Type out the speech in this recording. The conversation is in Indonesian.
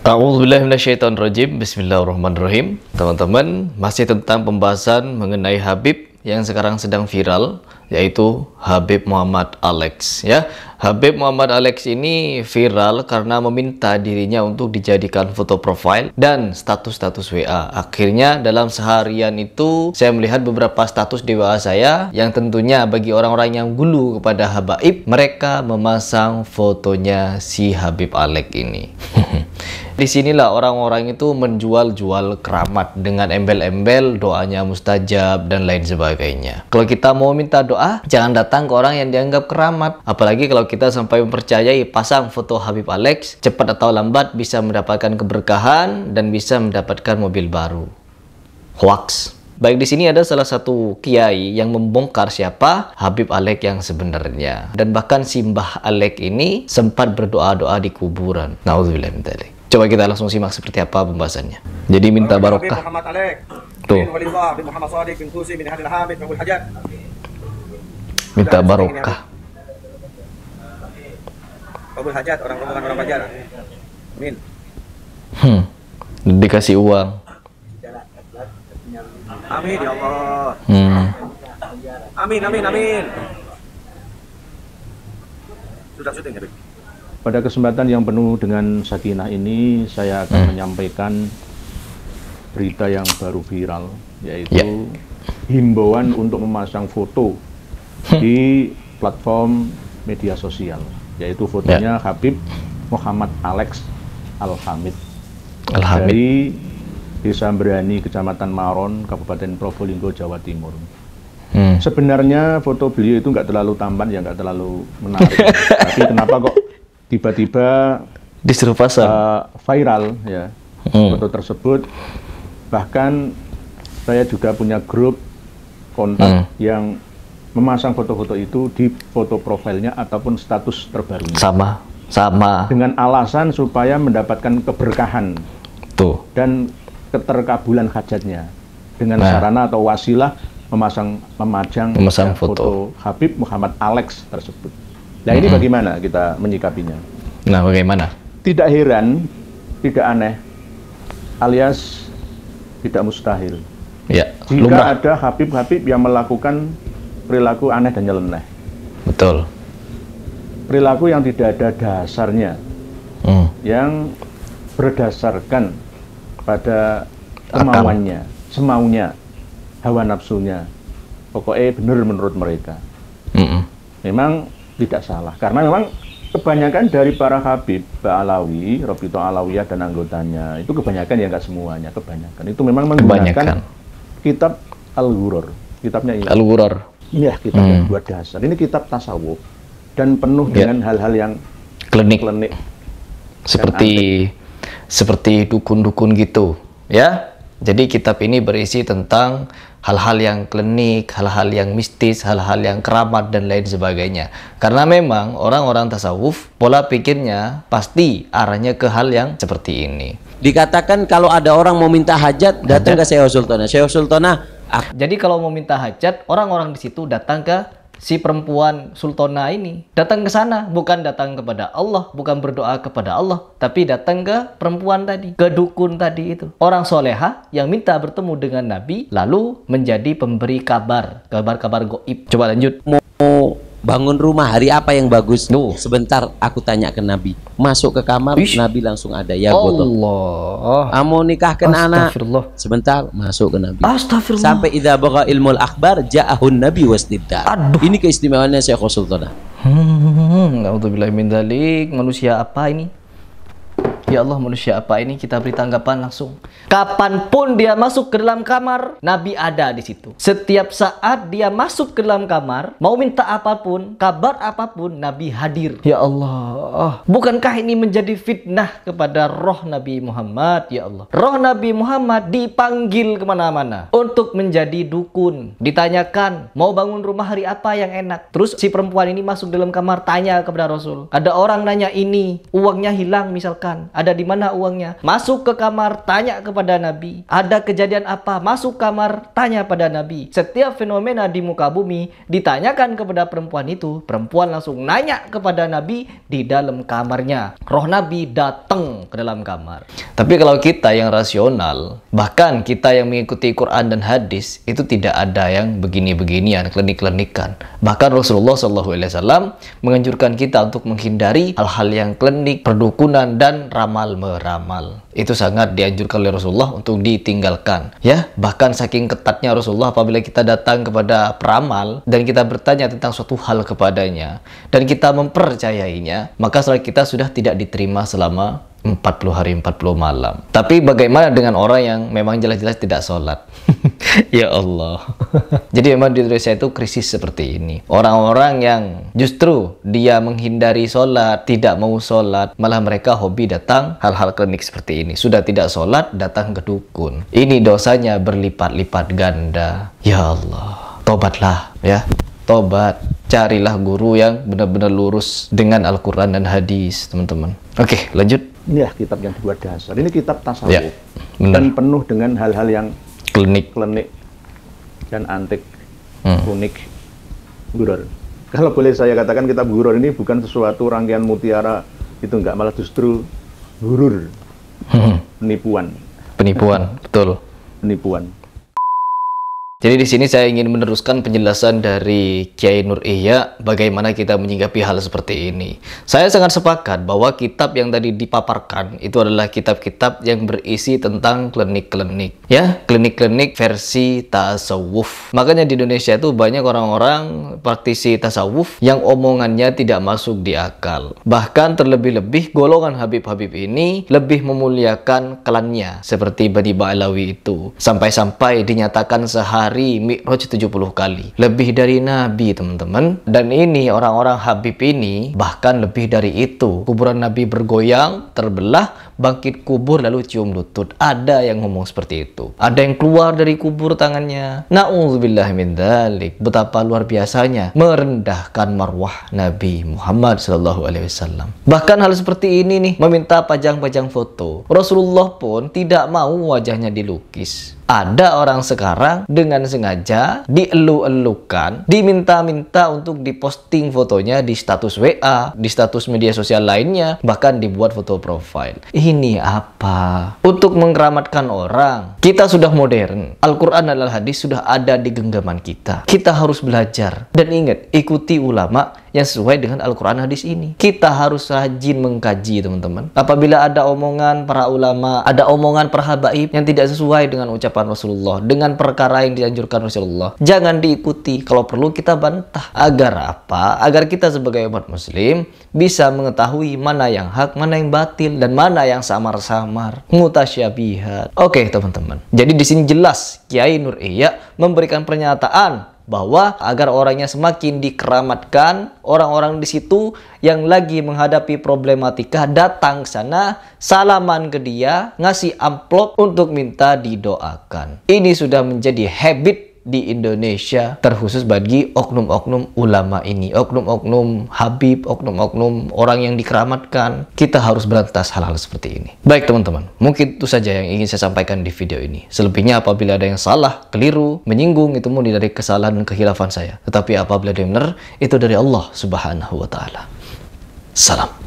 A'udzubillahiminasyaitonirrajim. Bismillahirrahmanirrahim. Teman-teman, masih tentang pembahasan mengenai Habib yang sekarang sedang viral, yaitu Habib Muhammad Alex ya. Habib Muhammad Alex ini viral karena meminta dirinya untuk dijadikan foto profile dan status-status WA. Akhirnya dalam seharian itu saya melihat beberapa status di WA saya yang tentunya bagi orang-orang yang gulu kepada habaib, mereka memasang fotonya si Habib Alex ini. Disinilah orang-orang itu menjual-jual keramat dengan embel-embel doanya mustajab dan lain sebagainya. Kalau kita mau minta doa, jangan datang ke orang yang dianggap keramat. Apalagi kalau kita sampai mempercayai pasang foto Habib Alex, cepat atau lambat bisa mendapatkan keberkahan dan bisa mendapatkan mobil baru. Hoax. Baik, di sini ada salah satu kiai yang membongkar siapa Habib Alex yang sebenarnya. Dan bahkan si Mbah Alex ini sempat berdoa-doa di kuburan. Nauzubillah min dzalik. Coba kita langsung simak seperti apa pembahasannya. Jadi minta barokah. Muhammad Alex. Tuh. Minta barokah. Kabul hajat orang rombongan orang Banjar. Amin. Dikasih uang. Amin ya Allah. Amin amin amin. Sudah syuting ya, Bik? Pada kesempatan yang penuh dengan sakinah ini, saya akan menyampaikan berita yang baru viral, yaitu himbauan untuk memasang foto di platform media sosial, yaitu fotonya Habib Muhammad Alex Al-Hamid dari Desa Brani, Kecamatan Maron, Kabupaten Probolinggo, Jawa Timur. Sebenarnya foto beliau itu nggak terlalu tampan, ya nggak terlalu menarik. Tapi kenapa kok tiba-tiba disuruh pasang viral ya foto tersebut? Bahkan saya juga punya grup kontak yang memasang foto-foto itu di foto profilnya ataupun status terbarunya. Sama. Dengan alasan supaya mendapatkan keberkahan dan keterkabulan hajatnya dengan sarana atau wasilah memajang foto Habib Muhammad Alex tersebut. Nah, ini bagaimana kita menyikapinya? Nah, bagaimana? Tidak heran, tidak aneh, alias tidak mustahil. Ya, jika lumrah. ada Habib-Habib yang melakukan perilaku aneh dan nyeleneh. Betul. Perilaku yang tidak ada dasarnya, yang berdasarkan pada kemauannya, semaunya, hawa nafsunya. Pokoknya benar menurut mereka. Memang tidak salah, karena memang kebanyakan dari para Habib Alawi, Robito Alawiyah dan anggotanya itu kebanyakan, ya nggak semuanya, kebanyakan itu memang menggunakan kitab Al-Ghurur, kitabnya ini. Al-Ghurur. Iya, kitab yang buat dasar. Ini kitab tasawuf dan penuh dengan hal-hal yang klinik. Seperti dukun-dukun gitu, ya. Jadi kitab ini berisi tentang hal-hal yang klinik, hal-hal yang mistis, hal-hal yang keramat dan lain sebagainya. Karena memang orang-orang tasawuf pola pikirnya pasti arahnya ke hal yang seperti ini. Dikatakan kalau ada orang mau minta hajat, datang ke Syekh Sultanah. Syekh Sultanah. Jadi kalau mau minta hajat, orang-orang di situ datang ke si perempuan sultana ini, datang ke sana, bukan datang kepada Allah, bukan berdoa kepada Allah, tapi datang ke perempuan tadi, ke dukun tadi itu. Orang soleha yang minta bertemu dengan Nabi, lalu menjadi pemberi kabar-kabar goib. Coba lanjut. Mau bangun rumah, hari apa yang bagus? Sebentar, aku tanya ke Nabi. Masuk ke kamar, Nabi langsung ada. Ya Allah. Mau nikahkan anak? Sebentar, masuk ke Nabi. Astagfirullah. Sampai idza baqa ilmul akhbar ja'ahun nabi wastibdar. Ini keistimewaannya Syekh Sultanah. Nauzubillahi min dzalik. Manusia apa ini? Ya Allah, manusia apa ini? Kita beri tanggapan langsung. Kapanpun dia masuk ke dalam kamar, Nabi ada di situ. Setiap saat dia masuk ke dalam kamar, mau minta apapun, kabar apapun, Nabi hadir. Ya Allah, bukankah ini menjadi fitnah kepada roh Nabi Muhammad? Ya Allah, roh Nabi Muhammad dipanggil kemana-mana untuk menjadi dukun. Ditanyakan, mau bangun rumah hari apa yang enak? Terus si perempuan ini masuk dalam kamar, tanya kepada Rasul. Ada orang nanya ini, uangnya hilang misalkan. Ada di mana uangnya? Masuk ke kamar, tanya kepada Nabi. Ada kejadian apa? Masuk kamar, tanya pada Nabi. Setiap fenomena di muka bumi ditanyakan kepada perempuan itu. Perempuan langsung nanya kepada Nabi di dalam kamarnya. Roh Nabi datang ke dalam kamar. Tapi kalau kita yang rasional, bahkan kita yang mengikuti Quran dan hadis, itu tidak ada yang begini-beginian, klinik-klinikan. Bahkan Rasulullah SAW menganjurkan kita untuk menghindari hal-hal yang klinik, perdukunan, dan ramal-meramal. Itu sangat dianjurkan oleh Rasulullah untuk ditinggalkan. Ya, bahkan saking ketatnya Rasulullah apabila kita datang kepada peramal dan kita bertanya tentang suatu hal kepadanya dan kita mempercayainya, maka salat kita sudah tidak diterima selama 40 hari 40 malam. Tapi bagaimana dengan orang yang memang jelas-jelas tidak sholat? Ya Allah. Jadi memang di Indonesia itu krisis seperti ini. Orang-orang yang justru dia menghindari sholat, tidak mau sholat, malah mereka hobi datang hal-hal klinik seperti ini. Sudah tidak sholat, datang ke dukun. Ini dosanya berlipat-lipat ganda. Ya Allah, tobatlah ya. Tobat, carilah guru yang benar-benar lurus dengan Al-Quran dan hadis, teman-teman. Oke, lanjut. Inilah kitab yang dibuat dasar. Ini kitab tasawuf. Ya, dan penuh dengan hal-hal yang klinik dan antik, unik, gurur. Kalau boleh saya katakan, kitab gurur ini bukan sesuatu rangkaian mutiara, itu enggak, malah justru gurur, penipuan. Penipuan, betul. Penipuan. Jadi di sini saya ingin meneruskan penjelasan dari Kiai Nur Ihya bagaimana kita menyikapi hal seperti ini. Saya sangat sepakat bahwa kitab yang tadi dipaparkan itu adalah kitab-kitab yang berisi tentang klinik-klinik. Ya, klinik-klinik versi tasawuf. Makanya di Indonesia itu banyak orang-orang praktisi tasawuf yang omongannya tidak masuk di akal. Bahkan terlebih-lebih golongan Habib-Habib ini lebih memuliakan klannya seperti Bani Ba'alawi itu. Sampai-sampai dinyatakan sehari Mi'raj 70 kali. Lebih dari Nabi, teman-teman. Dan ini orang-orang Habib ini bahkan lebih dari itu. Kuburan Nabi bergoyang, terbelah, bangkit kubur lalu cium lutut. Ada yang ngomong seperti itu. Ada yang keluar dari kubur tangannya. Na'udzubillah min dzalik. Betapa luar biasanya merendahkan marwah Nabi Muhammad SAW. Bahkan hal seperti ini nih, meminta pajang-pajang foto. Rasulullah pun tidak mau wajahnya dilukis. Ada orang sekarang dengan sengaja dielu-elukan, diminta-minta untuk diposting fotonya di status WA, di status media sosial lainnya, bahkan dibuat foto profile. Ini apa? Untuk mengkeramatkan orang. Kita sudah modern. Al-Quran dan Al-Hadis sudah ada di genggaman kita. Kita harus belajar. Dan ingat, ikuti ulama yang sesuai dengan Al-Quran hadis ini. Kita harus rajin mengkaji, teman-teman. Apabila ada omongan para ulama, ada omongan para habaib yang tidak sesuai dengan ucapan Rasulullah, dengan perkara yang dianjurkan Rasulullah, jangan diikuti. Kalau perlu kita bantah. Agar apa? Agar kita sebagai umat muslim bisa mengetahui mana yang hak, mana yang batil, dan mana yang samar-samar, mutasyabihat. Oke, teman-teman. Jadi di sini jelas Kiai Nur Ihya memberikan pernyataan bahwa agar orangnya semakin dikeramatkan, orang-orang di situ yang lagi menghadapi problematika datang ke sana, salaman ke dia, ngasih amplop untuk minta didoakan. Ini sudah menjadi habit di Indonesia, terkhusus bagi oknum-oknum ulama ini, oknum-oknum habib, oknum-oknum orang yang dikeramatkan. Kita harus berantas hal-hal seperti ini. Baik, teman-teman, mungkin itu saja yang ingin saya sampaikan di video ini. Selebihnya apabila ada yang salah, keliru, menyinggung, itu murni dari kesalahan dan kehilafan saya. Tetapi apabila ada yang benar, itu dari Allah Subhanahu wa Ta'ala. Salam.